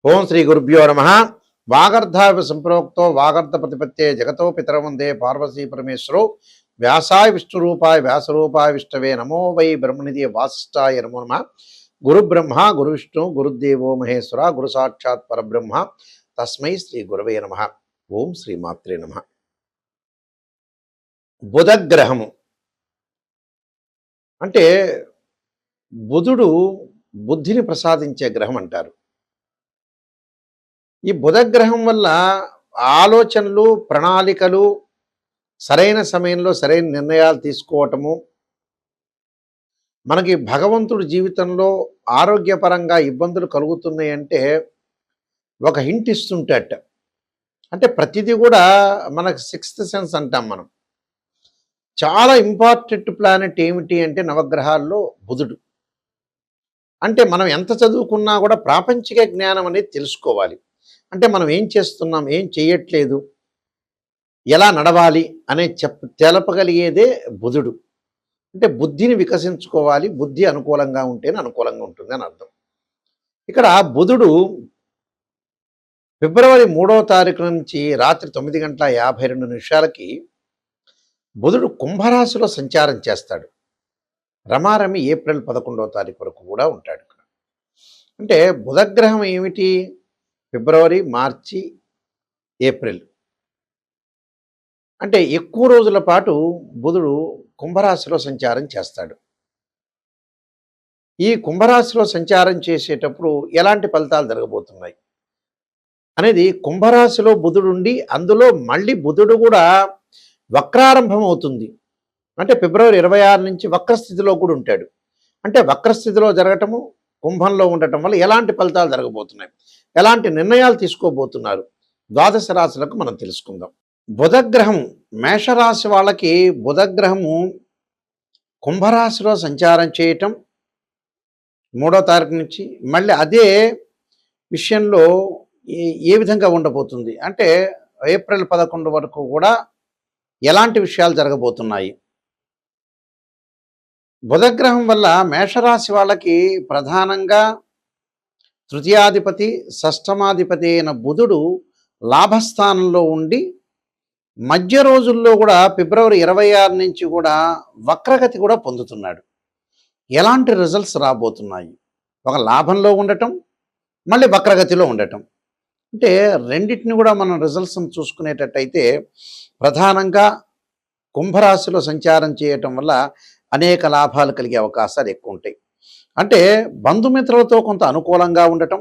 ఓం శ్రీ గురుభ్యో నమ. వాగర్ధావి సంప్రోక్తో వాగర్ధ ప్రతిపత్తే జగతో పితరం వందే పార్వతీ పరమేశ్వరో వ్యాసాయ విష్ణురూపాయ వ్యాసరూపాయ విష్ణవే నమో వై బ్రహ్మనిధి వాసిష్ఠాయ నమో నమ. గురు బ్రహ్మ గురు విష్ణు గురుదేవో మహేశ్వర గురు సాక్షాత్ పరబ్రహ్మ తస్మై శ్రీ గురవే నమ. ఓం శ్రీ మాత్రే నమ. బుధగ్రహము అంటే బుధుడు బుద్ధిని ప్రసాదించే గ్రహం అంటారు. ఈ బుధగ్రహం వల్ల ఆలోచనలు ప్రణాళికలు సరైన సమయంలో సరైన నిర్ణయాలు తీసుకోవటము, మనకి భగవంతుడి జీవితంలో ఆరోగ్యపరంగా ఇబ్బందులు కలుగుతున్నాయంటే ఒక హింట్ ఇస్తుంటట. అంటే ప్రతిదీ కూడా మనకు సిక్స్త్ సెన్స్ అంటాం మనం. చాలా ఇంపార్టెంట్ ప్లానెట్ ఏమిటి అంటే నవగ్రహాల్లో బుధుడు. అంటే మనం ఎంత చదువుకున్నా కూడా ప్రాపంచిక జ్ఞానం అనేది తెలుసుకోవాలి. అంటే మనం ఏం చేస్తున్నాం, ఏం చేయట్లేదు, ఎలా నడవాలి అనే తెలపగలిగేదే బుధుడు. అంటే బుద్ధిని వికసించుకోవాలి, బుద్ధి అనుకూలంగా ఉంటేనే అనుకూలంగా ఉంటుంది అని అర్థం. ఇక్కడ బుధుడు ఫిబ్రవరి 3వ తారీఖు నుంచి రాత్రి 9:52 బుధుడు కుంభరాశిలో సంచారం చేస్తాడు. రమారమి ఏప్రిల్ 11వ తారీఖు వరకు కూడా ఉంటాడు ఇక్కడ. అంటే బుధగ్రహం ఏమిటి? ఫిబ్రవరి, మార్చి, ఏప్రిల్ అంటే ఎక్కువ రోజుల పాటు బుధుడు కుంభరాశిలో సంచారం చేస్తాడు. ఈ కుంభరాశిలో సంచారం చేసేటప్పుడు ఎలాంటి ఫలితాలు జరగబోతున్నాయి అనేది, కుంభరాశిలో బుధుడు ఉండి అందులో మళ్ళీ బుధుడు కూడా వక్రారంభం అవుతుంది. అంటే ఫిబ్రవరి 26 నుంచి వక్రస్థితిలో కూడా ఉంటాడు. అంటే వక్రస్థితిలో జరగటము, కుంభంలో ఉండటం వల్ల ఎలాంటి ఫలితాలు జరగబోతున్నాయి, ఎలాంటి నిర్ణయాలు తీసుకోబోతున్నారు, ద్వాదశ రాశులకు మనం తెలుసుకుందాం. బుధగ్రహం మేషరాశి వాళ్ళకి బుధగ్రహము కుంభరాశిలో సంచారం చేయటం 3వ తారీఖు నుంచి మళ్ళీ అదే విషయంలో ఏ విధంగా ఉండబోతుంది అంటే ఏప్రిల్ 11 వరకు కూడా ఎలాంటి విషయాలు జరగబోతున్నాయి. బుధగ్రహం వల్ల మేషరాశి వాళ్ళకి ప్రధానంగా తృతీయాధిపతి షష్టమాధిపతి అయిన బుధుడు లాభస్థానంలో ఉండి మధ్య రోజుల్లో కూడా ఫిబ్రవరి 26 నుంచి కూడా వక్రగతి కూడా పొందుతున్నాడు. ఎలాంటి రిజల్ట్స్ రాబోతున్నాయి? ఒక లాభంలో ఉండటం, మళ్ళీ వక్రగతిలో ఉండటం. అంటే రెండింటిని కూడా మనం రిజల్ట్స్ని చూసుకునేటట్టయితే ప్రధానంగా కుంభరాశిలో సంచారం చేయటం వల్ల అనేక లాభాలు కలిగే అవకాశాలు ఎక్కువ ఉంటాయి. అంటే బంధుమిత్రులతో కొంత అనుకూలంగా ఉండటం,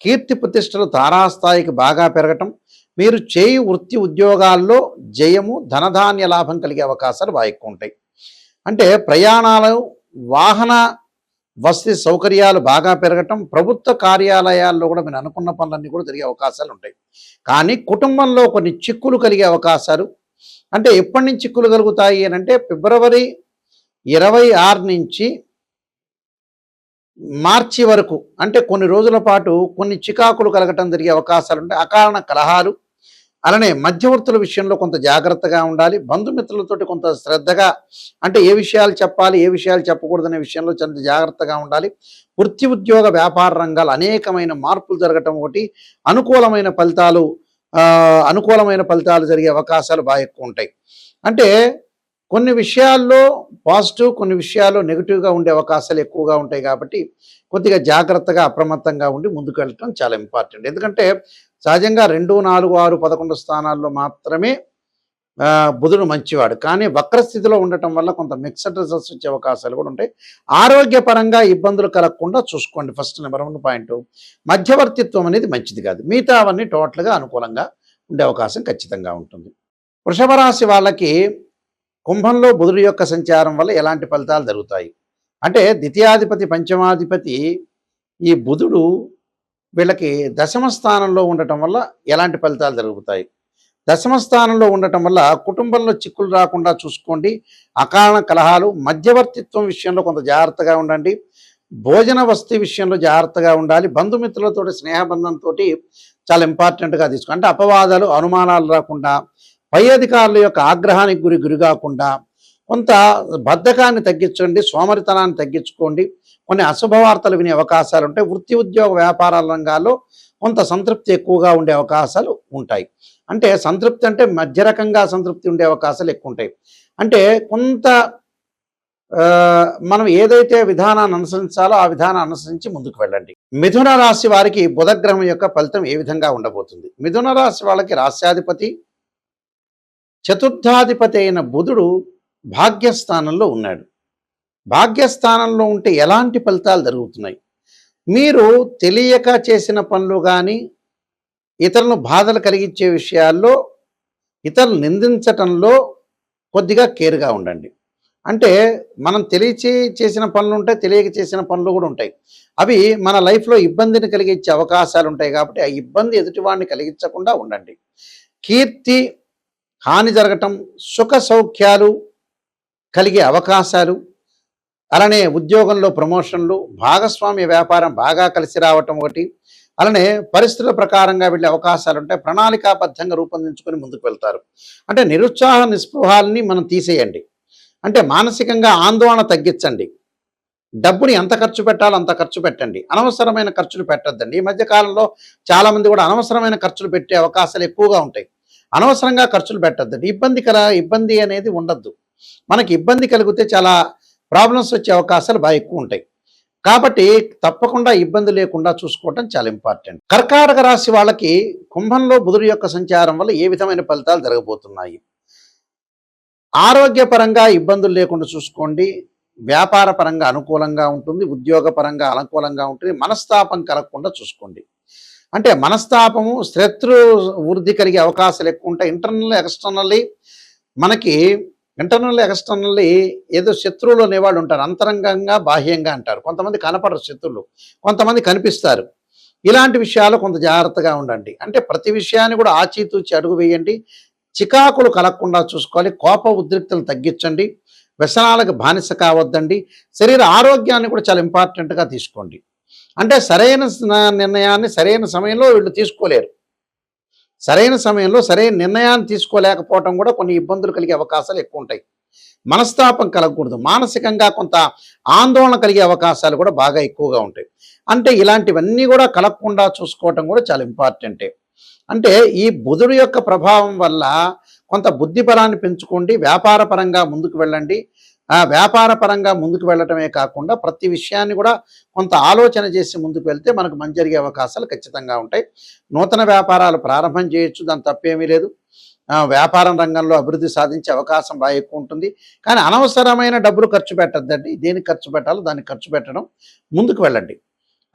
కీర్తి ప్రతిష్టలు తారాస్థాయికి బాగా పెరగటం, మీరు చేయు వృత్తి ఉద్యోగాల్లో జయము ధనధాన్య లాభం కలిగే అవకాశాలు బాగా ఎక్కువ ఉంటాయి. అంటే ప్రయాణాలు, వాహన వసతి సౌకర్యాలు బాగా పెరగటం, ప్రభుత్వ కార్యాలయాల్లో కూడా మీరు అనుకున్న పనులన్నీ కూడా జరిగే అవకాశాలు ఉంటాయి. కానీ కుటుంబంలో కొన్ని చిక్కులు కలిగే అవకాశాలు, అంటే ఎప్పటి నుంచి చిక్కులు కలుగుతాయి అని అంటే ఫిబ్రవరి 26 నుంచి మార్చి వరకు, అంటే కొన్ని రోజుల పాటు కొన్ని చికాకులు కలగటం జరిగే అవకాశాలు ఉంటాయి. అకారణ కలహాలు, అలానే మధ్యవర్తుల విషయంలో కొంత జాగ్రత్తగా ఉండాలి. బంధుమిత్రులతోటి కొంత శ్రద్ధగా, అంటే ఏ విషయాలు చెప్పాలి ఏ విషయాలు చెప్పకూడదనే విషయంలో కొంత జాగ్రత్తగా ఉండాలి. వృత్తి ఉద్యోగ వ్యాపార రంగాలు అనేకమైన మార్పులు జరగటం ఒకటి, అనుకూలమైన ఫలితాలు జరిగే అవకాశాలు బాగా ఎక్కువ ఉంటాయి. అంటే కొన్ని విషయాల్లో పాజిటివ్, కొన్ని విషయాల్లో నెగిటివ్గా ఉండే అవకాశాలు ఎక్కువగా ఉంటాయి. కాబట్టి కొద్దిగా జాగ్రత్తగా అప్రమత్తంగా ఉండి ముందుకు వెళ్ళటం చాలా ఇంపార్టెంట్. ఎందుకంటే సహజంగా 2, 4, 6, 11 స్థానాల్లో మాత్రమే బుధుడు మంచివాడు. కానీ వక్రస్థితిలో ఉండటం వల్ల కొంత మిక్స్డ్ రిజల్ట్స్ వచ్చే అవకాశాలు కూడా ఉంటాయి. ఆరోగ్యపరంగా ఇబ్బందులు కలగకుండా చూసుకోండి. First number 1 point. మధ్యవర్తిత్వం అనేది మంచిది కాదు. మిగతా అవన్నీ టోటల్గా అనుకూలంగా ఉండే అవకాశం ఖచ్చితంగా ఉంటుంది. వృషభ రాశి వాళ్ళకి కుంభంలో బుధుడు యొక్క సంచారం వల్ల ఎలాంటి ఫలితాలు జరుగుతాయి అంటే, ద్వితీయాధిపతి పంచమాధిపతి ఈ బుధుడు వీళ్ళకి దశమ స్థానంలో ఉండటం వల్ల ఎలాంటి ఫలితాలు జరుగుతాయి. దశమ స్థానంలో ఉండటం వల్ల కుటుంబంలో చిక్కులు రాకుండా చూసుకోండి. అకారణ కలహాలు, మధ్యవర్తిత్వం విషయంలో కొంత జాగ్రత్తగా ఉండండి. భోజన వసతి విషయంలో జాగ్రత్తగా ఉండాలి. బంధుమిత్రులతో స్నేహబంధంతో చాలా ఇంపార్టెంట్గా తీసుకోండి. అంటే అపవాదాలు అనుమానాలు రాకుండా, పై అధికారుల యొక్క ఆగ్రహానికి గురి కాకుండా కొంత బద్ధకాన్ని తగ్గించండి, సోమరితనాన్ని తగ్గించుకోండి. కొన్ని అశుభవార్తలు వినే అవకాశాలు ఉంటాయి. వృత్తి ఉద్యోగ వ్యాపారాల రంగాల్లో కొంత సంతృప్తి ఎక్కువగా ఉండే అవకాశాలు ఉంటాయి. అంటే సంతృప్తి అంటే మధ్య రకంగా సంతృప్తి ఉండే అవకాశాలు ఎక్కువ ఉంటాయి. అంటే కొంత మనం ఏదైతే విధానాన్ని అనుసరించాలో ఆ విధానాన్ని అనుసరించి ముందుకు వెళ్ళండి. మిథున రాశి వారికి బుధగ్రహం యొక్క ఫలితం ఏ విధంగా ఉండబోతుంది? మిథున రాశి వాళ్ళకి రాస్యాధిపతి, చతుర్థాధిపతి అయిన బుధుడు భాగ్యస్థానంలో ఉన్నాడు. భాగ్యస్థానంలో ఉంటే ఎలాంటి ఫలితాలు జరుగుతున్నాయి? మీరు తెలియక చేసిన పనులు కానీ, ఇతరులను బాధలు కలిగించే విషయాల్లో, ఇతరులు నిందించటంలో కొద్దిగా కేర్గా ఉండండి. అంటే మనం తెలియచి చేసిన పనులు ఉంటాయి, తెలియక చేసిన పనులు కూడా ఉంటాయి. అవి మన లైఫ్లో ఇబ్బందిని కలిగించే అవకాశాలు ఉంటాయి కాబట్టి ఆ ఇబ్బంది ఎదుటివాడిని కలిగించకుండా ఉండండి. కీర్తి హాని జరగటం, సుఖ సౌఖ్యాలు కలిగే అవకాశాలు, అలానే ఉద్యోగంలో ప్రమోషన్లు, భాగస్వామ్య వ్యాపారం బాగా కలిసి రావటం ఒకటి, అలానే పరిస్థితుల ప్రకారంగా వెళ్ళే అవకాశాలు ఉంటాయి. ప్రణాళికాబద్ధంగా రూపొందించుకొని ముందుకు వెళ్తారు. అంటే నిరుత్సాహ నిస్పృహాలని మనం తీసేయండి. అంటే మానసికంగా ఆందోళన తగ్గించండి. డబ్బుని ఎంత ఖర్చు పెట్టాలో అంత ఖర్చు పెట్టండి. అనవసరమైన ఖర్చులు పెట్టద్దండి. ఈ మధ్య కాలంలో చాలామంది కూడా అనవసరమైన ఖర్చులు పెట్టే అవకాశాలు ఎక్కువగా ఉంటాయి. అనవసరంగా ఖర్చులు పెట్టద్దండి. ఇబ్బంది అనేది ఉండద్దు. మనకి ఇబ్బంది కలిగితే చాలా ప్రాబ్లమ్స్ వచ్చే అవకాశాలు బాగా ఎక్కువ ఉంటాయి. కాబట్టి తప్పకుండా ఇబ్బంది లేకుండా చూసుకోవటం చాలా ఇంపార్టెంట్. కర్కాటక రాశి వాళ్ళకి కుంభంలో బుధుడి యొక్క సంచారం వల్ల ఏ విధమైన ఫలితాలు జరగబోతున్నాయి? ఆరోగ్యపరంగా ఇబ్బందులు లేకుండా చూసుకోండి. వ్యాపార పరంగా అనుకూలంగా ఉంటుంది, ఉద్యోగ పరంగా అనుకూలంగా ఉంటుంది. మనస్తాపం కలగకుండా చూసుకోండి. అంటే మనస్తాపము, శత్రు వృద్ధి కలిగే అవకాశాలు ఎక్కువ ఉంటాయి. ఇంటర్నల్ ఎక్స్టర్నల్లీ ఏదో శత్రువులు అనేవాళ్ళు ఉంటారు. అంతరంగంగా బాహ్యంగా అంటారు. కొంతమంది కనపడరు శత్రువులు, కొంతమంది కనిపిస్తారు. ఇలాంటి విషయాలు కొంత జాగ్రత్తగా ఉండండి. అంటే ప్రతి విషయాన్ని కూడా ఆచితూచి అడుగు వేయండి. చికాకులు కలగకుండా చూసుకోవాలి. కోప ఉద్రిక్తలు తగ్గించండి. వ్యసనాలకు బానిస కావద్దండి. శరీర ఆరోగ్యాన్ని కూడా చాలా ఇంపార్టెంట్గా తీసుకోండి. అంటే సరైన నిర్ణయాన్ని సరైన సమయంలో వీళ్ళు తీసుకోలేరు. సరైన సమయంలో సరైన నిర్ణయాన్ని తీసుకోలేకపోవటం కూడా కొన్ని ఇబ్బందులు కలిగే అవకాశాలు ఎక్కువ ఉంటాయి. మనస్తాపం కలగకూడదు. మానసికంగా కొంత ఆందోళన కలిగే అవకాశాలు కూడా బాగా ఎక్కువగా ఉంటాయి. అంటే ఇలాంటివన్నీ కూడా కలగకుండా చూసుకోవటం కూడా చాలా ఇంపార్టెంటే. అంటే ఈ బుధుడు యొక్క ప్రభావం వల్ల కొంత బుద్ధి బలాన్ని పెంచుకోండి. వ్యాపార పరంగా ముందుకు వెళ్ళండి. వ్యాపార పరంగా ముందుకు వెళ్ళటమే కాకుండా ప్రతి విషయాన్ని కూడా కొంత ఆలోచన చేసి ముందుకు వెళ్తే మనకు మంచి జరిగే అవకాశాలు ఖచ్చితంగా ఉంటాయి. నూతన వ్యాపారాలు ప్రారంభం చేయొచ్చు, దాని తప్పేమీ లేదు. వ్యాపారం రంగంలో అభివృద్ధి సాధించే అవకాశం బాగా ఎక్కువ ఉంటుంది. కానీ అనవసరమైన డబ్బులు ఖర్చు పెట్టద్దండి. దేనికి ఖర్చు పెట్టాలో దానికి ఖర్చు పెట్టడం, ముందుకు వెళ్ళండి.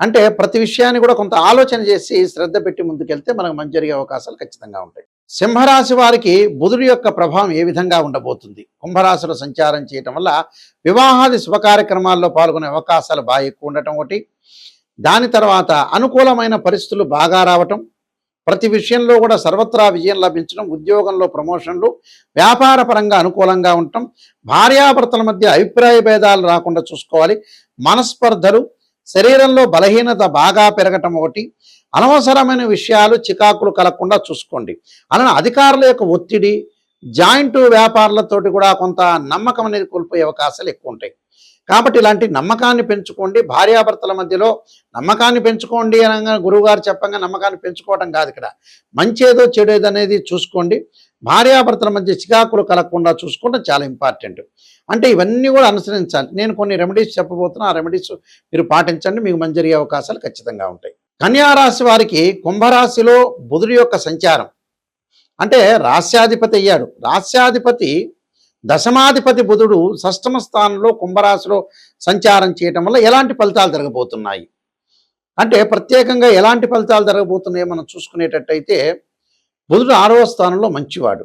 అంటే ప్రతి విషయాన్ని కూడా కొంత ఆలోచన చేసి శ్రద్ధ పెట్టి ముందుకెళ్తే మనకు మంచి జరిగే అవకాశాలు ఖచ్చితంగా ఉంటాయి. సింహరాశి వారికి బుధుడి యొక్క ప్రభావం ఏ విధంగా ఉండబోతుంది? కుంభరాశిలో సంచారం చేయటం వల్ల వివాహాది శుభ కార్యక్రమాల్లో పాల్గొనే అవకాశాలు బాగా ఎక్కువ ఉండటం ఒకటి. దాని తర్వాత అనుకూలమైన పరిస్థితులు బాగా రావటం, ప్రతి విషయంలో కూడా సర్వత్రా విజయం లభించడం, ఉద్యోగంలో ప్రమోషన్లు, వ్యాపార పరంగా అనుకూలంగా ఉండటం, భార్యాభర్తల మధ్య అభిప్రాయ భేదాలు రాకుండా చూసుకోవాలి. మనస్పర్ధలు, శరీరంలో బలహీనత బాగా పెరగటం ఒకటి. అనవసరమైన విషయాలు చికాకులు కలగకుండా చూసుకోండి. అలానే అధికారుల యొక్క ఒత్తిడి, జాయింట్ వ్యాపారులతోటి కూడా కొంత నమ్మకం అనేది కోల్పోయే అవకాశాలు ఎక్కువ ఉంటాయి. కాబట్టి ఇలాంటి నమ్మకాన్ని పెంచుకోండి. భార్యాభర్తల మధ్యలో నమ్మకాన్ని పెంచుకోండి అనగా గురువుగారు చెప్పంగా నమ్మకాన్ని పెంచుకోవడం కాదు. ఇక్కడ మంచేదో చెడేదో అనేది చూసుకోండి. భార్యాభర్తల మధ్య చికాకులు కలగకుండా చూసుకోవడం చాలా ఇంపార్టెంట్. అంటే ఇవన్నీ కూడా అనుసరించాలి. నేను కొన్ని రెమెడీస్ చెప్పబోతున్నా. ఆ రెమెడీస్ మీరు పాటించండి. మీకు మంచి జరిగే అవకాశాలు ఖచ్చితంగా ఉంటాయి. కన్యారాశి వారికి కుంభరాశిలో బుధుడి యొక్క సంచారం, అంటే రాస్యాధిపతి అయ్యాడు. రాస్యాధిపతి దశమాధిపతి బుధుడు షష్టమ స్థానంలో కుంభరాశిలో సంచారం చేయటం వల్ల ఎలాంటి ఫలితాలు జరగబోతున్నాయి అంటే, ప్రత్యేకంగా ఎలాంటి ఫలితాలు జరగబోతున్నాయో మనం చూసుకునేటట్టయితే, బుధుడు 6వ స్థానంలో మంచివాడు.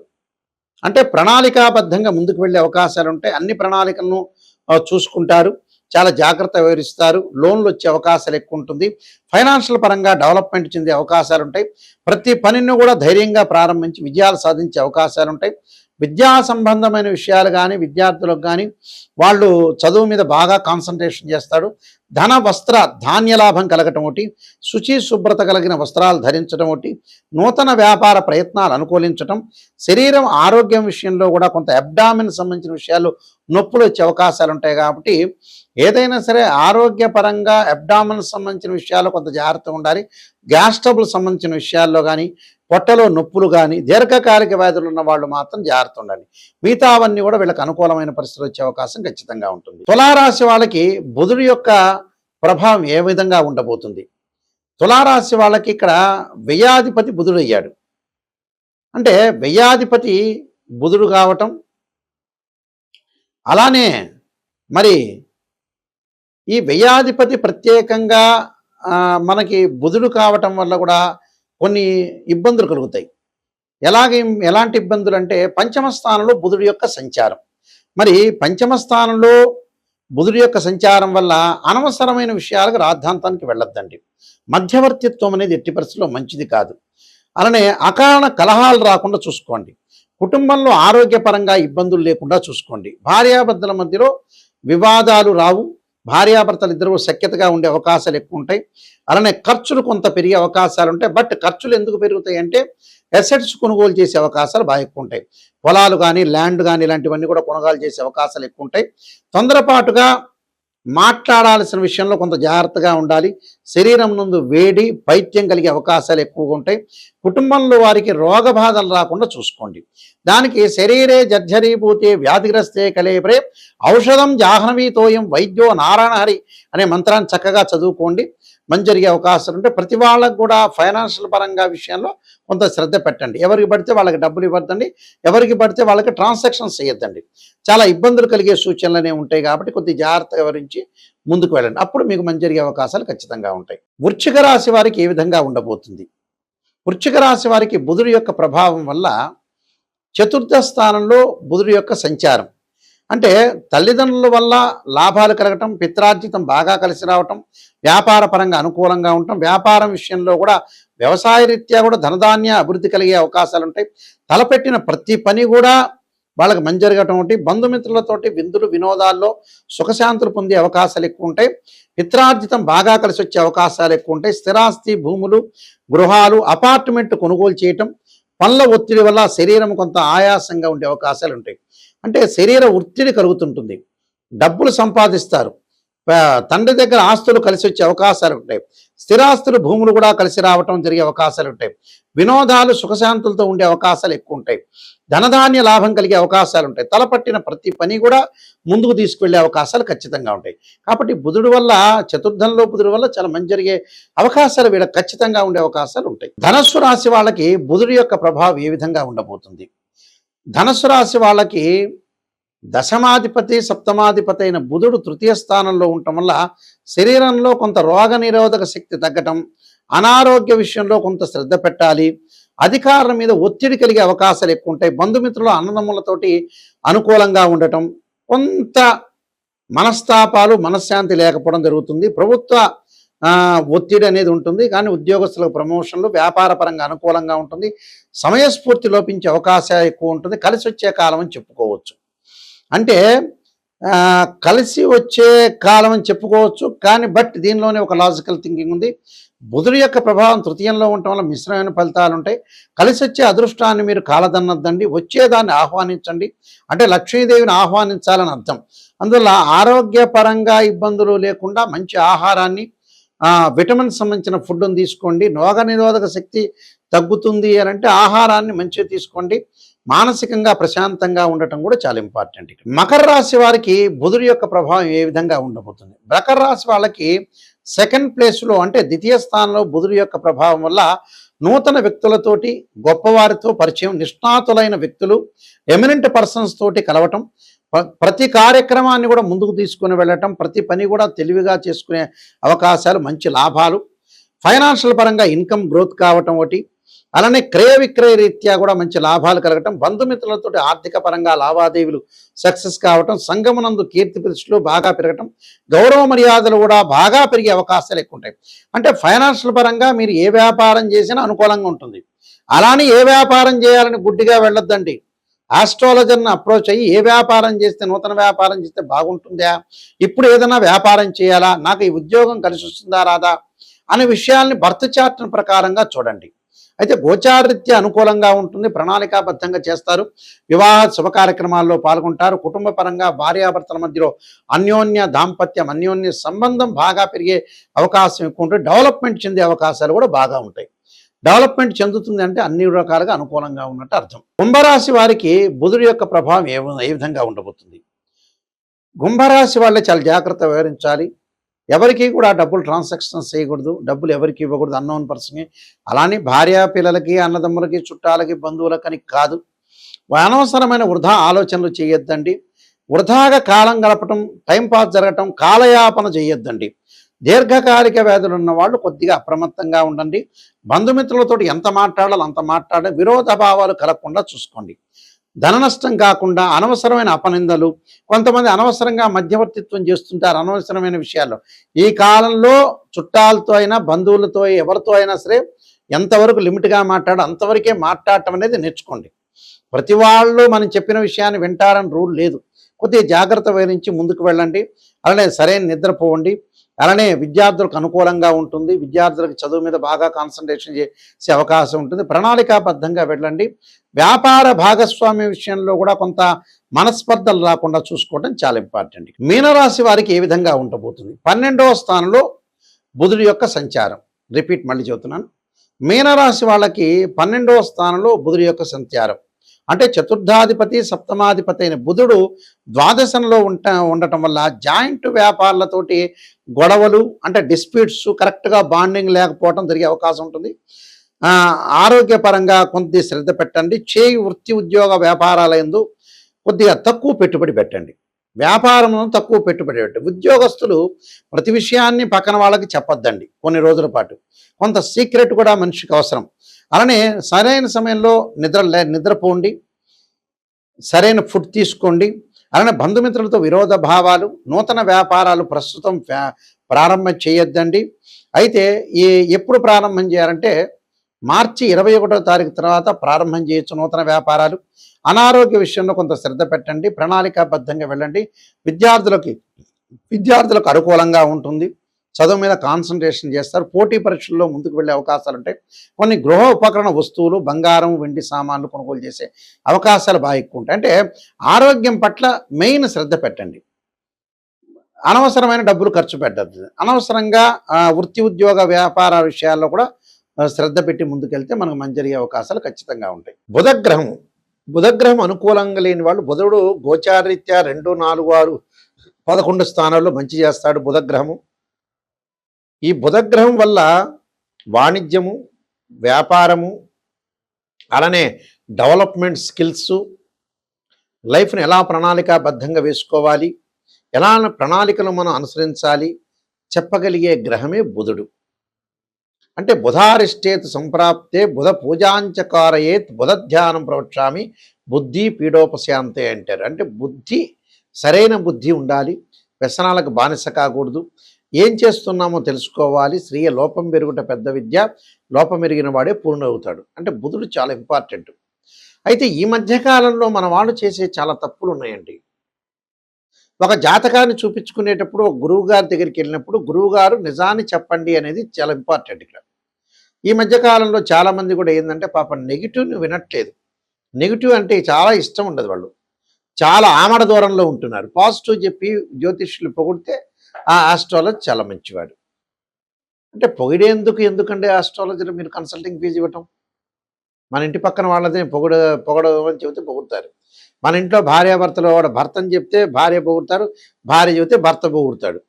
అంటే ప్రణాళికాబద్ధంగా ముందుకు వెళ్ళే అవకాశాలు ఉంటాయి. అన్ని ప్రణాళికలను చూసుకుంటారు. చాలా జాగ్రత్త వ్యవహరిస్తారు. లోన్లు వచ్చే అవకాశాలు ఎక్కువ ఉంటుంది. ఫైనాన్షియల్ పరంగా డెవలప్మెంట్ చెందే అవకాశాలు ఉంటాయి. ప్రతి పనిని కూడా ధైర్యంగా ప్రారంభించి విజయాలు సాధించే అవకాశాలు ఉంటాయి. విద్యా సంబంధమైన విషయాలు కానీ విద్యార్థులకు కానీ వాళ్ళు చదువు మీద బాగా కాన్సన్ట్రేషన్ చేస్తాడు. ధన వస్త్ర ధాన్య లాభం కలగటం ఒకటి, శుచి శుభ్రత కలిగిన వస్త్రాలు ధరించడం ఒకటి, నూతన వ్యాపార ప్రయత్నాలు అనుకూలించటం, శరీరం ఆరోగ్యం విషయంలో కూడా కొంత అబ్డామిన్ సంబంధించిన విషయాలు నొప్పులు వచ్చే అవకాశాలు ఉంటాయి. కాబట్టి ఏదైనా సరే ఆరోగ్యపరంగా అబ్డామిన్ సంబంధించిన విషయాల్లో కొంత జాగ్రత్తగా ఉండాలి. గ్యాస్ ట్రబుల్ సంబంధించిన విషయాల్లో కానీ పొట్టలో నొప్పులు కానీ దీర్ఘకాలిక వ్యాధులు ఉన్న వాళ్ళు మాత్రం జాగ్రత్త ఉండాలి. మిగతా అవన్నీ కూడా వీళ్ళకి అనుకూలమైన పరిస్థితులు వచ్చే అవకాశం ఖచ్చితంగా ఉంటుంది. తులారాశి వాళ్ళకి బుధుడి యొక్క ప్రభావం ఏ విధంగా ఉండబోతుంది? తులారాశి వాళ్ళకి ఇక్కడ వ్యయాధిపతి బుధుడు అయ్యాడు. అంటే వ్యయాధిపతి బుధుడు కావటం, అలానే మరి ఈ వ్యయాధిపతి ప్రత్యేకంగా మనకి బుధుడు కావటం వల్ల కూడా కొన్ని ఇబ్బందులు కలుగుతాయి. ఎలాంటి ఇబ్బందులు అంటే పంచమ స్థానంలో బుధుడి యొక్క సంచారం. మరి పంచమ స్థానంలో బుధుడి యొక్క సంచారం వల్ల అనవసరమైన విషయాలకు రాద్ధాంతానికి వెళ్ళొద్దండి. మధ్యవర్తిత్వం అనేది ఎట్టి పరిస్థితుల్లో మంచిది కాదు. అలానే అకారణ కలహాలు రాకుండా చూసుకోండి. కుటుంబంలో ఆరోగ్యపరంగా ఇబ్బందులు లేకుండా చూసుకోండి. భార్యాభర్తల మధ్యలో వివాదాలు రావు. భార్యాభర్తలు ఇద్దరు సఖ్యతగా ఉండే అవకాశాలు ఎక్కువ ఉంటాయి. అలానే ఖర్చులు కొంత పెరిగే అవకాశాలు ఉంటాయి. బట్ ఖర్చులు ఎందుకు పెరుగుతాయి అంటే అసెట్స్ కొనుగోలు చేసే అవకాశాలు బాగా ఎక్కువ ఉంటాయి. పొలాలు కానీ ల్యాండ్ కానీ ఇలాంటివన్నీ కూడా కొనుగోలు చేసే అవకాశాలు ఎక్కువ ఉంటాయి. తొందరపాటుగా మాట్లాడాల్సిన విషయంలో కొంత జాగ్రత్తగా ఉండాలి. శరీరం నందు వేడి పైత్యం కలిగే అవకాశాలు ఎక్కువగా ఉంటాయి. కుటుంబంలో వారికి రోగ బాధలు రాకుండా చూసుకోండి. దానికి శరీరే జర్జరీభూతే వ్యాధిగ్రస్తే కలేపరే ఔషధం జాహ్నవీతోయం వైద్యో నారాయణహరి అనే మంత్రాన్ని చక్కగా చదువుకోండి. మంచి జరిగే అవకాశాలు ఉంటే ప్రతి వాళ్ళకు కూడా ఫైనాన్షియల్ పరంగా విషయంలో కొంత శ్రద్ధ పెట్టండి. ఎవరికి పడితే వాళ్ళకి డబ్బులు ఇవ్వద్దండి, ఎవరికి పడితే వాళ్ళకి ట్రాన్సాక్షన్స్ చేయొద్దండి. చాలా ఇబ్బందులు కలిగే సూచనలనే ఉంటాయి. కాబట్టి కొద్ది జాగ్రత్తగా వివరించి ముందుకు వెళ్ళండి. అప్పుడు మీకు మంచి జరిగే అవకాశాలు ఖచ్చితంగా ఉంటాయి. వృశ్చిక రాశి వారికి ఏ విధంగా ఉండబోతుంది? వృశ్చిక రాశి వారికి బుధుడి యొక్క ప్రభావం వల్ల చతుర్థ స్థానంలో బుధుడి యొక్క సంచారం అంటే తల్లిదండ్రుల వల్ల లాభాలు కలగటం, పిత్రార్జితం బాగా కలిసి రావటం, వ్యాపార పరంగా అనుకూలంగా ఉండటం, వ్యాపారం విషయంలో కూడా వ్యవసాయ రీత్యా కూడా ధనధాన్య అభివృద్ధి కలిగే అవకాశాలు ఉంటాయి. తలపెట్టిన ప్రతి పని కూడా వాళ్ళకి మంచి జరగటం ఒకటి, బంధుమిత్రులతోటి విందులు వినోదాల్లో సుఖశాంతులు పొందే అవకాశాలు ఎక్కువ ఉంటాయి. పిత్రార్జితం బాగా కలిసి వచ్చే అవకాశాలు ఎక్కువ ఉంటాయి. స్థిరాస్తి భూములు గృహాలు అపార్ట్మెంట్ కొనుగోలు చేయటం, పనుల ఒత్తిడి వల్ల శరీరం కొంత ఆయాసంగా ఉండే అవకాశాలు ఉంటాయి. అంటే శరీర ఒత్తిడి కలుగుతుంటుంది. డబ్బులు సంపాదిస్తారు. తండ్రి దగ్గర ఆస్తులు కలిసి వచ్చే అవకాశాలు ఉంటాయి. స్థిరాస్తులు భూములు కూడా కలిసి రావటం జరిగే అవకాశాలు ఉంటాయి. వినోదాలు సుఖశాంతులతో ఉండే అవకాశాలు ఎక్కువ ఉంటాయి. ధనధాన్య లాభం కలిగే అవకాశాలు ఉంటాయి. తలపట్టిన ప్రతి పని కూడా ముందుకు తీసుకువెళ్ళే అవకాశాలు ఖచ్చితంగా ఉంటాయి. కాబట్టి బుధుడు వల్ల చతుర్థంలో బుధుడు వల్ల చాలా మంచి జరిగే అవకాశాలు వీళ్ళకి ఖచ్చితంగా ఉండే అవకాశాలు ఉంటాయి. ధనస్సు రాశి వాళ్ళకి బుధుడి యొక్క ప్రభావం ఏ విధంగా ఉండబోతుంది? ధనస్సు రాశి వాళ్ళకి దశమాధిపతి సప్తమాధిపతి అయిన బుధుడు తృతీయ స్థానంలో ఉండటం వల్ల శరీరంలో కొంత రోగ నిరోధక శక్తి తగ్గటం, అనారోగ్య విషయంలో కొంత శ్రద్ధ పెట్టాలి. అధికారుల మీద ఒత్తిడి కలిగే అవకాశాలు ఎక్కువ ఉంటాయి. బంధుమిత్రులు అన్నదమ్ములతోటి అనుకూలంగా ఉండటం, కొంత మనస్తాపాలు మనశ్శాంతి లేకపోవడం జరుగుతుంది. ప్రభుత్వ ఒత్తిడి అనేది ఉంటుంది. కానీ ఉద్యోగస్తులకు ప్రమోషన్లు వ్యాపార పరంగా అనుకూలంగా ఉంటుంది. సమయస్ఫూర్తి లోపించే అవకాశాలు ఎక్కువ ఉంటుంది. కలిసి వచ్చే కాలం అని చెప్పుకోవచ్చు. అంటే కలిసి వచ్చే కాలం అని చెప్పుకోవచ్చు. కానీ బట్ దీనిలోనే ఒక లాజికల్ థింకింగ్ ఉంది. బుధుడి యొక్క ప్రభావం తృతీయంలో ఉండటం వల్ల మిశ్రమైన ఫలితాలు ఉంటాయి. కలిసి వచ్చే అదృష్టాన్ని మీరు కాలదన్నద్దండి, వచ్చేదాన్ని ఆహ్వానించండి. అంటే లక్ష్మీదేవిని ఆహ్వానించాలని అర్థం. అందువల్ల ఆరోగ్యపరంగా ఇబ్బందులు లేకుండా మంచి ఆహారాన్ని విటమిన్ సంబంధించిన ఫుడ్ని తీసుకోండి. రోగ నిరోధక శక్తి తగ్గుతుంది అని అంటే ఆహారాన్ని మంచిగా తీసుకోండి. మానసికంగా ప్రశాంతంగా ఉండటం కూడా చాలా ఇంపార్టెంట్. మకర రాశి వారికి బుధుడి యొక్క ప్రభావం ఏ విధంగా ఉండబోతుంది? మకర రాశి వాళ్ళకి సెకండ్ ప్లేస్లో అంటే ద్వితీయ స్థానంలో బుధుడి యొక్క ప్రభావం వల్ల నూతన వ్యక్తులతోటి గొప్పవారితో పరిచయం, నిష్ణాతులైన వ్యక్తులు ఎమినెంట్ పర్సన్స్ తోటి కలవటం, ప్రతి కార్యక్రమాన్ని కూడా ముందుకు తీసుకుని వెళ్ళటం, ప్రతి పని కూడా తెలివిగా చేసుకునే అవకాశాలు, మంచి లాభాలు, ఫైనాన్షియల్ పరంగా ఇన్కమ్ గ్రోత్ కావటం ఒకటి, అలానే క్రయ విక్రయ రీత్యా కూడా మంచి లాభాలు కలగటం, బంధుమిత్రులతో ఆర్థిక పరంగా లావాదేవీలు సక్సెస్ కావటం, సంఘమునందు కీర్తి ప్రతిష్టలు బాగా పెరగటం, గౌరవ మర్యాదలు కూడా బాగా పెరిగే అవకాశాలు ఎక్కువ ఉంటాయి. అంటే ఫైనాన్షియల్ పరంగా మీరు ఏ వ్యాపారం చేసినా అనుకూలంగా ఉంటుంది. అలానే ఏ వ్యాపారం చేయాలని గుడ్డిగా వెళ్ళొద్దండి. ఆస్ట్రాలజర్ని అప్రోచ్ అయ్యి ఏ వ్యాపారం చేస్తే, నూతన వ్యాపారం చేస్తే బాగుంటుందా, ఇప్పుడు ఏదైనా వ్యాపారం చేయాలా, నాకు ఈ ఉద్యోగం కలిసి వస్తుందా రాదా అనే విషయాల్ని బర్త్ చార్ట్ ప్రకారంగా చూడండి. అయితే గోచారరీత్యా అనుకూలంగా ఉంటుంది, ప్రణాళికాబద్ధంగా చేస్తారు, వివాహ శుభ కార్యక్రమాల్లో పాల్గొంటారు, కుటుంబ పరంగా భార్యాభర్తల మధ్యలో అన్యోన్య దాంపత్యం, అన్యోన్య సంబంధం బాగా పెరిగే అవకాశం ఎక్కువ ఉంటుంది, డెవలప్మెంట్ చెందే అవకాశాలు కూడా బాగా ఉంటాయి. డెవలప్మెంట్ చెందుతుంది అంటే అన్ని రకాలుగా అనుకూలంగా ఉన్నట్టు అర్థం. కుంభరాశి వారికి బుధుడి యొక్క ప్రభావం ఏ విధంగా ఉండబోతుంది? కుంభరాశి వాళ్ళే చాలా జాగ్రత్త వ్యవహరించాలి. ఎవరికి కూడా డబ్బులు ట్రాన్సాక్షన్స్ చేయకూడదు, డబ్బులు ఎవరికి ఇవ్వకూడదు అన్నోన్ పర్సన్కి. అలానే భార్య పిల్లలకి, అన్నదమ్ములకి, చుట్టాలకి, బంధువులకని కాదు. అనవసరమైన వృధా ఆలోచనలు చేయొద్దండి. వృధాగా కాలం గడపటం, టైంపాస్ జరగటం, కాలయాపన చేయొద్దండి. దీర్ఘకాలిక వ్యాధులు ఉన్న వాళ్ళు కొద్దిగా అప్రమత్తంగా ఉండండి. బంధుమిత్రులతో ఎంత మాట్లాడాలో అంత మాట్లాడే, విరోధ భావాలు కలగకుండా చూసుకోండి. ధన నష్టం కాకుండా అనవసరమైన అపనిందలు, కొంతమంది అనవసరంగా మధ్యవర్తిత్వం చేస్తుంటారు అనవసరమైన విషయాల్లో. ఈ కాలంలో చుట్టాలతో అయినా, బంధువులతో, ఎవరితో అయినా సరే ఎంతవరకు లిమిట్గా మాట్లాడో అంతవరకే మాట్లాడటం అనేది నేర్చుకోండి. ప్రతి వాళ్ళు మనం చెప్పిన విషయాన్ని వింటారని రూల్ లేదు. కొద్దిగా జాగ్రత్త వహించి ముందుకు వెళ్ళండి. అలానే సరైన నిద్రపోండి. అలానే విద్యార్థులకు అనుకూలంగా ఉంటుంది, విద్యార్థులకు చదువు మీద బాగా కాన్సన్ట్రేషన్ చేసే అవకాశం ఉంటుంది, ప్రణాళికాబద్ధంగా వెళ్ళండి. వ్యాపార భాగస్వామ్య విషయంలో కూడా కొంత మనస్పర్ధలు రాకుండా చూసుకోవడం చాలా ఇంపార్టెంట్. మీనరాశి వారికి ఏ విధంగా ఉండబోతుంది? 12వ స్థానంలో బుధుడి యొక్క సంచారం. రిపీట్ మళ్ళీ చెబుతున్నాను, మీనరాశి వాళ్ళకి 12వ స్థానంలో బుధుడి యొక్క సంచారం. అంటే చతుర్థాధిపతి, సప్తమాధిపతి అయిన బుధుడు ద్వాదశంలో ఉండటం వల్ల జాయింట్ వ్యాపారాలతోటి గొడవలు, అంటే డిస్ప్యూట్స్, కరెక్ట్గా బాండింగ్ లేకపోవడం జరిగే అవకాశం ఉంటుంది. ఆరోగ్యపరంగా కొంత శ్రద్ధ పెట్టండి. వృత్తి ఉద్యోగ వ్యాపారాల యందు కొద్దిగా తక్కువ పెట్టుబడి పెట్టండి. వ్యాపారంలో తక్కువ పెట్టుబడి పెట్టండి. ఉద్యోగస్తులు ప్రతి విషయాన్ని పక్కన వాళ్ళకి చెప్పొద్దండి కొన్ని రోజుల పాటు. కొంత సీక్రెట్ కూడా మనిషికి అవసరం. అలానే సరైన సమయంలో నిద్రపోండి, సరైన ఫుడ్ తీసుకోండి. అలానే బంధుమిత్రులతో విరోధ భావాలు, నూతన వ్యాపారాలు ప్రస్తుతం ప్రారంభం చేయొద్దండి. అయితే ఎప్పుడు ప్రారంభం చేయాలంటే మార్చి 21వ తారీఖు తర్వాత ప్రారంభం చేయొచ్చు నూతన వ్యాపారాలు. అనారోగ్య విషయంలో కొంత శ్రద్ధ పెట్టండి, ప్రణాళికాబద్ధంగా వెళ్ళండి. విద్యార్థులకు అనుకూలంగా ఉంటుంది, చదువు మీద కాన్సన్ట్రేషన్ చేస్తారు, పోటీ పరీక్షల్లో ముందుకు వెళ్ళే అవకాశాలు ఉంటాయి. కొన్ని గృహ ఉపకరణ వస్తువులు, బంగారం, వెండి సామాన్లు కొనుగోలు చేసే అవకాశాలు బాగా ఎక్కువ ఉంటాయి. అంటే ఆరోగ్యం పట్ల మెయిన్ శ్రద్ధ పెట్టండి. అనవసరమైన డబ్బులు ఖర్చు పెట్టద్దు. అనవసరంగా వృత్తి ఉద్యోగ వ్యాపార విషయాల్లో కూడా శ్రద్ధ పెట్టి ముందుకెళ్తే మనకు మంచి జరిగే అవకాశాలు ఖచ్చితంగా ఉంటాయి. బుధగ్రహం అనుకూలంగా లేని వాళ్ళు, బుధుడు గోచారరీత్యా 2, 4, 6, 11 స్థానాల్లో మంచి చేస్తాడు బుధగ్రహము. ఈ బుధగ్రహం వల్ల వాణిజ్యము, వ్యాపారము, అలానే డెవలప్మెంట్ స్కిల్స్, లైఫ్ని ఎలా ప్రణాళికాబద్ధంగా వేసుకోవాలి, ఎలా ప్రణాళికలు మనం అనుసరించాలి చెప్పగలిగే గ్రహమే బుధుడు. అంటే బుధారిష్టేత్ సంప్రాప్తే బుధ పూజాంచకారయేత్ బుధ ధ్యానం ప్రవక్ష్యామి బుద్ధి పీడోపశాంతే అంటారు. అంటే బుద్ధి, సరైన బుద్ధి ఉండాలి, వ్యసనాలకు బానిస కాకూడదు, ఏం చేస్తున్నామో తెలుసుకోవాలి. స్త్రీయ లోపం పెరుగుట పెద్ద విద్య, లోపం ఎరిగిన వాడే పూర్ణవుతాడు. అంటే బుధుడు చాలా ఇంపార్టెంట్. అయితే ఈ మధ్యకాలంలో మన వాళ్ళు చేసే చాలా తప్పులు ఉన్నాయండి. ఒక జాతకాన్ని చూపించుకునేటప్పుడు ఒక గురువు గారి దగ్గరికి వెళ్ళినప్పుడు గురువు గారు నిజాన్ని చెప్పండి అనేది చాలా ఇంపార్టెంట్. ఇక్కడ ఈ మధ్యకాలంలో చాలామంది కూడా ఏంటంటే పాపం నెగిటివ్ని వినట్లేదు. నెగిటివ్ అంటే చాలా ఇష్టం ఉండదు, వాళ్ళు చాలా ఆమడ దూరంలో ఉంటున్నారు. పాజిటివ్ చెప్పి జ్యోతిష్యులు పొగిడితే ఆ ఆస్ట్రాలజీ చాలా మంచివాడు. అంటే ఎందుకంటే ఆస్ట్రాలజీలో మీరు కన్సల్టింగ్ ఫీజు ఇవ్వటం? మన ఇంటి పక్కన వాళ్ళదే పొగడమని చెబితే పొగుడతారు. మన ఇంట్లో భార్యాభర్తలు వాడు భర్తని చెప్తే భార్య పొగుడతారు, భార్య చెబితే భర్త పొగుడతాడు.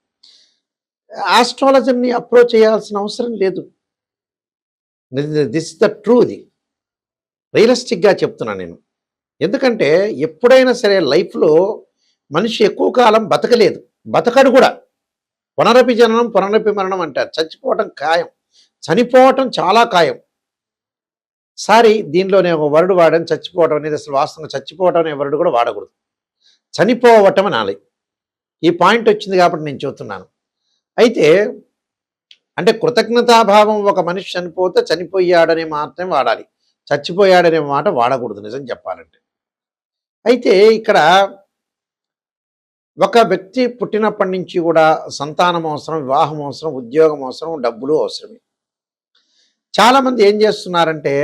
ఆస్ట్రాలజీని అప్రోచ్ చేయాల్సిన అవసరం లేదు. దిస్ ఇస్ ద ట్రూది, రియలిస్టిక్గా చెప్తున్నాను నేను. ఎందుకంటే ఎప్పుడైనా సరే లైఫ్లో మనిషి ఎక్కువ కాలం బతకలేదు, బతకడు కూడా. పునరపి జననం పునరపి మరణం అంటారు. చచ్చిపోవటం ఖాయం, చనిపోవటం చాలా ఖాయం. సారీ, దీనిలోనే ఒక వర్డ్ వాడని, చచ్చిపోవటం అనేది అసలు వాస్తవంగా చచ్చిపోవటం అనే వర్డ్ కూడా వాడకూడదు, చనిపోవటం అనాలి. ఈ పాయింట్ వచ్చింది కాబట్టి నేను చెబుతున్నాను. అయితే అంటే కృతజ్ఞతాభావం, ఒక మనిషి చనిపోతే చనిపోయాడనే మాత్రమే వాడాలి, చచ్చిపోయాడనే మాట వాడకూడదు నిజం చెప్పాలంటే. అయితే ఇక్కడ ఒక వ్యక్తి పుట్టినప్పటి నుంచి కూడా సంతానం అవసరం, వివాహం అవసరం, ఉద్యోగం అవసరం, డబ్బులు అవసరమే. చాలామంది ఏం చేస్తున్నారంటే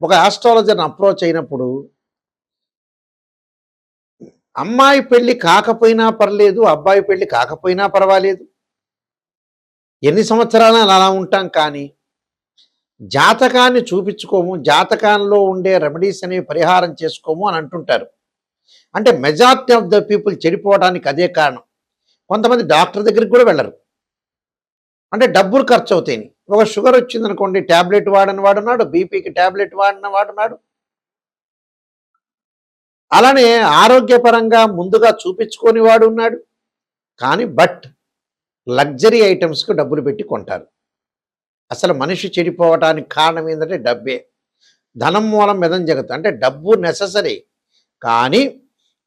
ఒక ఆస్ట్రాలజర్ని అప్రోచ్ అయినప్పుడు అమ్మాయి పెళ్లి కాకపోయినా పర్లేదు, అబ్బాయి పెళ్లి కాకపోయినా పర్వాలేదు, ఎన్ని సంవత్సరాలు అలా ఉంటాం, కానీ జాతకాన్ని చూపించుకోము, జాతకాల్లో ఉండే రెమెడీస్ అనేవి పరిహారం చేసుకోము అని అంటుంటారు. అంటే మెజారిటీ ఆఫ్ ద పీపుల్ చెడిపోవడానికి అదే కారణం. కొంతమంది డాక్టర్ దగ్గరికి కూడా వెళ్ళరు, అంటే డబ్బులు ఖర్చు అవుతాయి. ఒక షుగర్ వచ్చిందనుకోండి, ట్యాబ్లెట్ వాడని వాడున్నాడు, బీపీకి ట్యాబ్లెట్ వాడిన వాడున్నాడు. అలానే ఆరోగ్యపరంగా ముందుగా చూపించుకొని వాడు ఉన్నాడు. కానీ లగ్జరీ ఐటమ్స్కి డబ్బులు పెట్టి కొంటారు. అసలు మనిషి చెడిపోవటానికి కారణం ఏంటంటే డబ్బే. ధనం మూలం మిదం జగత్, అంటే డబ్బు నెససరీ, కానీ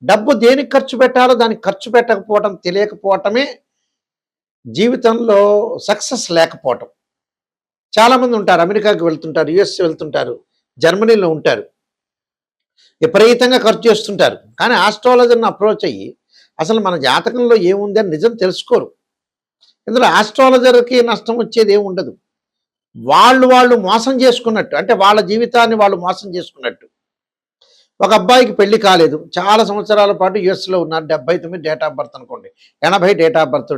డబ్బు దేనికి ఖర్చు పెట్టాలో దానికి ఖర్చు పెట్టకపోవటం, తెలియకపోవటమే జీవితంలో సక్సెస్ లేకపోవటం. చాలామంది ఉంటారు, అమెరికాకి వెళ్తుంటారు, యుఎస్ వెళ్తుంటారు, జర్మనీలో ఉంటారు, విపరీతంగా ఖర్చు చేస్తుంటారు. కానీ ఆస్ట్రాలజర్ని అప్రోచ్ అయ్యి అసలు మన జాతకంలో ఏముంది అని నిజం తెలుసుకోరు. ఇందులో ఆస్ట్రాలజర్కి నష్టం వచ్చేది ఏమి ఉండదు. వాళ్ళు మోసం చేసుకున్నట్టు, అంటే వాళ్ళ జీవితాన్ని వాళ్ళు మోసం చేసుకున్నట్టు. ఒక అబ్బాయికి పెళ్లి కాలేదు, చాలా సంవత్సరాల పాటు యుఎస్లో ఉన్నారు, 79 డేట్ ఆఫ్ బర్త్ అనుకోండి, 80 డేట్ ఆఫ్ బర్త్,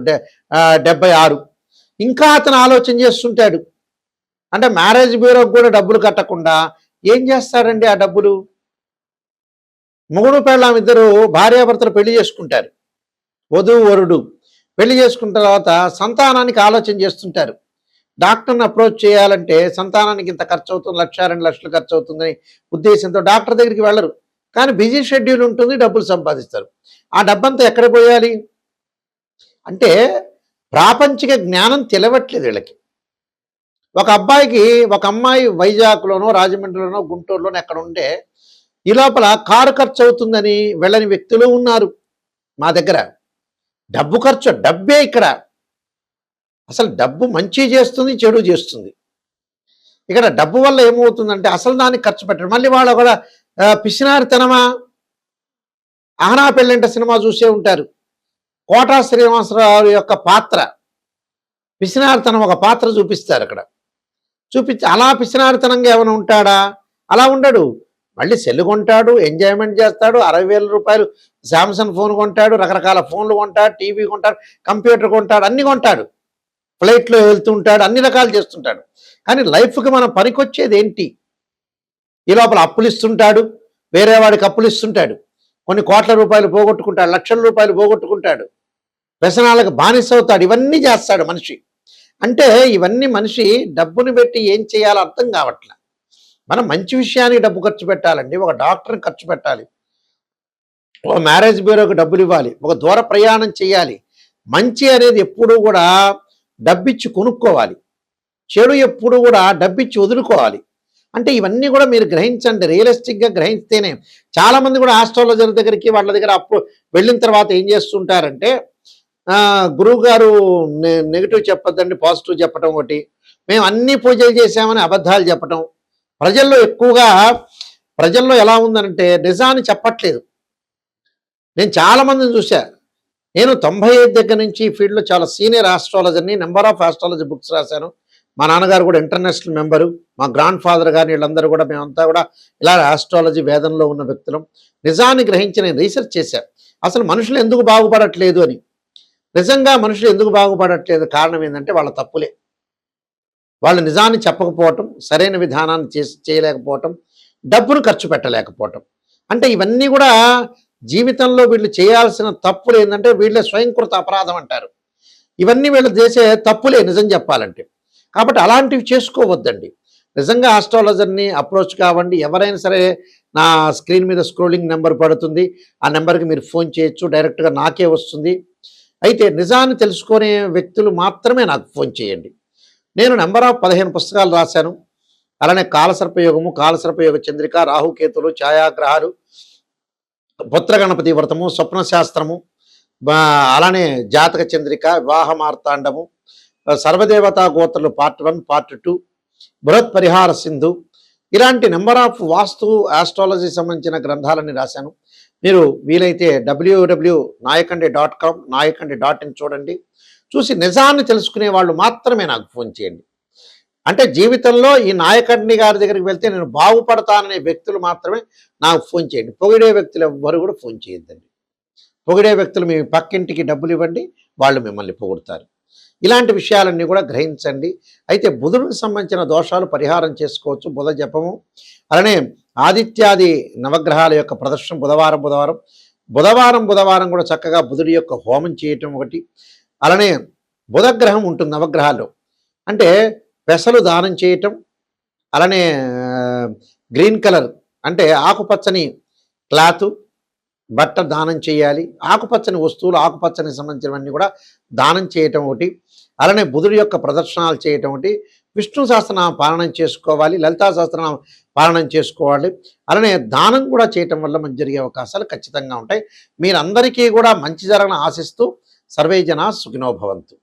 76. ఇంకా అతను ఆలోచన చేస్తుంటాడు. అంటే మ్యారేజ్ బ్యూరోకి కూడా డబ్బులు కట్టకుండా ఏం చేస్తాడండి ఆ డబ్బులు? మొగుడు పెళ్ళాం ఇద్దరు భార్యాభర్తలు పెళ్లి చేసుకుంటారు, వధువు వరుడు పెళ్లి చేసుకున్న తర్వాత సంతానానికి ఆలోచన చేస్తుంటారు. డాక్టర్ని అప్రోచ్ చేయాలంటే సంతానానికి ఇంత ఖర్చు అవుతుంది, 1,00,000 2 లక్షలు ఖర్చు అవుతుందని ఉద్దేశంతో డాక్టర్ దగ్గరికి వెళ్ళరు. కానీ బిజీ షెడ్యూల్ ఉంటుంది, డబ్బులు సంపాదిస్తారు. ఆ డబ్బంతా ఎక్కడ పోయాలి? అంటే ప్రాపంచిక జ్ఞానం తెలవట్లేదు వీళ్ళకి. ఒక అబ్బాయికి ఒక అమ్మాయి వైజాగ్లోనో, రాజమండ్రిలోనో, గుంటూరులోనో ఎక్కడ ఉంటే ఈ లోపల కారు ఖర్చు అవుతుందని వెళ్ళని వ్యక్తులు ఉన్నారు మా దగ్గర. డబ్బు ఖర్చు, డబ్బే ఇక్కడ. అసలు డబ్బు మంచి చేస్తుంది, చెడు చేస్తుంది. ఇక్కడ డబ్బు వల్ల ఏమవుతుందంటే అసలు దానికి ఖర్చు పెట్టడం. మళ్ళీ వాళ్ళు కూడా పిసినారితనమా, ఆహనా పెళ్ళంట సినిమా చూసే ఉంటారు. కోటా శ్రీనివాసరావు యొక్క పాత్ర పిసినారితనం, ఒక పాత్ర చూపిస్తారు అక్కడ. చూపించి అలా పిసినారితనంగా ఏమైనా ఉంటాడా? అలా ఉండడు. మళ్ళీ సెల్ కొంటాడు, ఎంజాయ్మెంట్ చేస్తాడు, 60,000 రూపాయలు శాంసంగ్ ఫోన్ కొంటాడు, రకరకాల ఫోన్లు కొంటాడు, టీవీ కొంటాడు, కంప్యూటర్ కొంటాడు, అన్ని కొంటాడు, ఫ్లైట్లో వెళ్తుంటాడు, అన్ని రకాలు చేస్తుంటాడు. కానీ లైఫ్కి మనం పనికొచ్చేది ఏంటి? ఈ లోపల అప్పులు ఇస్తుంటాడు, వేరే వాడికి అప్పులు ఇస్తుంటాడు, కొన్ని కోట్ల రూపాయలు పోగొట్టుకుంటాడు, లక్షల రూపాయలు పోగొట్టుకుంటాడు, వ్యసనాలకు బానిస అవుతాడు. ఇవన్నీ చేస్తాడు మనిషి. అంటే ఇవన్నీ మనిషి డబ్బుని పెట్టి ఏం చేయాలో అర్థం కావట్లే. మనం మంచి విషయానికి డబ్బు ఖర్చు పెట్టాలండి, ఒక డాక్టర్ని ఖర్చు పెట్టాలి, ఒక మ్యారేజ్ బ్యూరోకి డబ్బులు ఇవ్వాలి, ఒక దూర ప్రయాణం చేయాలి. మంచి అనేది ఎప్పుడూ కూడా డబ్బిచ్చి కొనుక్కోవాలి, చెడు ఎప్పుడు కూడా డబ్బిచ్చి వదులుకోవాలి. అంటే ఇవన్నీ కూడా మీరు గ్రహించండి, రియలిస్టిక్గా గ్రహిస్తేనే. చాలామంది కూడా ఆస్ట్రాలజర్ దగ్గరికి వాళ్ళ దగ్గర వెళ్ళిన తర్వాత ఏం చేస్తుంటారంటే, గురువు గారు నెగిటివ్ చెప్పొద్దండి, పాజిటివ్ చెప్పడం ఒకటి, మేము అన్ని పూజలు చేసామని అబద్ధాలు చెప్పటం. ప్రజల్లో ఎలా ఉందనంటే నిజాన్ని చెప్పట్లేదు. నేను చాలామందిని చూశా. నేను 95 దగ్గర నుంచి ఈ ఫీల్డ్లో చాలా సీనియర్ ఆస్ట్రాలజర్ని, నెంబర్ ఆఫ్ ఆస్ట్రాలజీ బుక్స్ రాశాను. మా నాన్నగారు కూడా ఇంటర్నేషనల్ మెంబరు, మా గ్రాండ్ ఫాదర్ కానీ వీళ్ళందరూ కూడా, మేమంతా కూడా ఇలా ఆస్ట్రాలజీ వేదంలో ఉన్న వ్యక్తులం. నిజాన్ని గ్రహించి నేను రీసెర్చ్ చేశాను, అసలు మనుషులు ఎందుకు బాగుపడట్లేదు అని. నిజంగా మనుషులు ఎందుకు బాగుపడట్లేదు కారణం ఏంటంటే వాళ్ళ తప్పులే. వాళ్ళు నిజాన్ని చెప్పకపోవటం, సరైన విధానాన్ని చేయలేకపోవటం, డబ్బును ఖర్చు పెట్టలేకపోవటం. అంటే ఇవన్నీ కూడా జీవితంలో వీళ్ళు చేయాల్సిన తప్పులు ఏంటంటే వీళ్ళే స్వయంకృత అపరాధం అంటారు. ఇవన్నీ వీళ్ళు చేసే తప్పులే నిజం చెప్పాలంటే. కాబట్టి అలాంటివి చేసుకోవద్దండి. నిజంగా ఆస్ట్రాలజర్ని అప్రోచ్ కావండి. ఎవరైనా సరే నా స్క్రీన్ మీద స్క్రోలింగ్ నెంబర్ పడుతుంది, ఆ నెంబర్కి మీరు ఫోన్ చేయొచ్చు, డైరెక్ట్గా నాకే వస్తుంది. అయితే నిజాన్ని తెలుసుకునే వ్యక్తులు మాత్రమే నాకు ఫోన్ చేయండి. నేను నెంబర్ ఆఫ్ 15 పుస్తకాలు రాశాను. అలానే కాలసర్పయోగము, కాలసర్పయోగ చంద్రిక, రాహుకేతులు, ఛాయాగ్రహాలు, పుత్రగణపతి వ్రతము, స్వప్న శాస్త్రము, అలానే జాతక చంద్రిక, వివాహ మార్తాండము, సర్వదేవతా గోత్రలు పార్ట్ 1, పార్ట్ 2, బృహత్ పరిహార సింధు, ఇలాంటి నెంబర్ ఆఫ్ వాస్తు ఆస్ట్రాలజీ సంబంధించిన గ్రంథాలని రాశాను. మీరు వీలైతే www.nayakhande.com nayakhande.in చూడండి. చూసి నిజాన్ని తెలుసుకునే వాళ్ళు మాత్రమే నాకు ఫోన్ చేయండి. అంటే జీవితంలో ఈ నాయకండి గారి దగ్గరికి వెళ్తే నేను బాగుపడతాననే వ్యక్తులు మాత్రమే నాకు ఫోన్ చేయండి. పొగిడే వ్యక్తులు ఎవ్వరు కూడా ఫోన్ చేయొద్దండి. పొగిడే వ్యక్తులు మీ పక్కింటికి డబ్బులు ఇవ్వండి, వాళ్ళు మిమ్మల్ని పొగుడుతారు. ఇలాంటి విషయాలన్నీ కూడా గ్రహించండి. అయితే బుధుడికి సంబంధించిన దోషాలు పరిహారం చేసుకోవచ్చు. బుధ జపము, అలానే ఆదిత్యాది నవగ్రహాల యొక్క ప్రదర్శన బుధవారం కూడా చక్కగా బుధుడి యొక్క హోమం చేయటం ఒకటి. అలానే బుధగ్రహం ఉంటుంది నవగ్రహాల్లో, అంటే పెసలు దానం చేయటం, అలానే గ్రీన్ కలర్ అంటే ఆకుపచ్చని క్లాత్ బట్ట దానం చేయాలి. ఆకుపచ్చని వస్తువులు, ఆకుపచ్చని సంబంధించినవన్నీ కూడా దానం చేయటం ఒకటి. అలానే బుధుడి యొక్క ప్రదర్శనాలు చేయటం ఒకటి. విష్ణు సహస్రనామ పాలనం చేసుకోవాలి, లలితా సహస్రనామ పాలనం చేసుకోవాలి. అలానే దానం కూడా చేయటం వల్ల మంచి జరిగే అవకాశాలు ఖచ్చితంగా ఉంటాయి. మీరందరికీ కూడా మంచి జరగని ఆశిస్తూ సర్వే జనా సుఖినో భవంతు.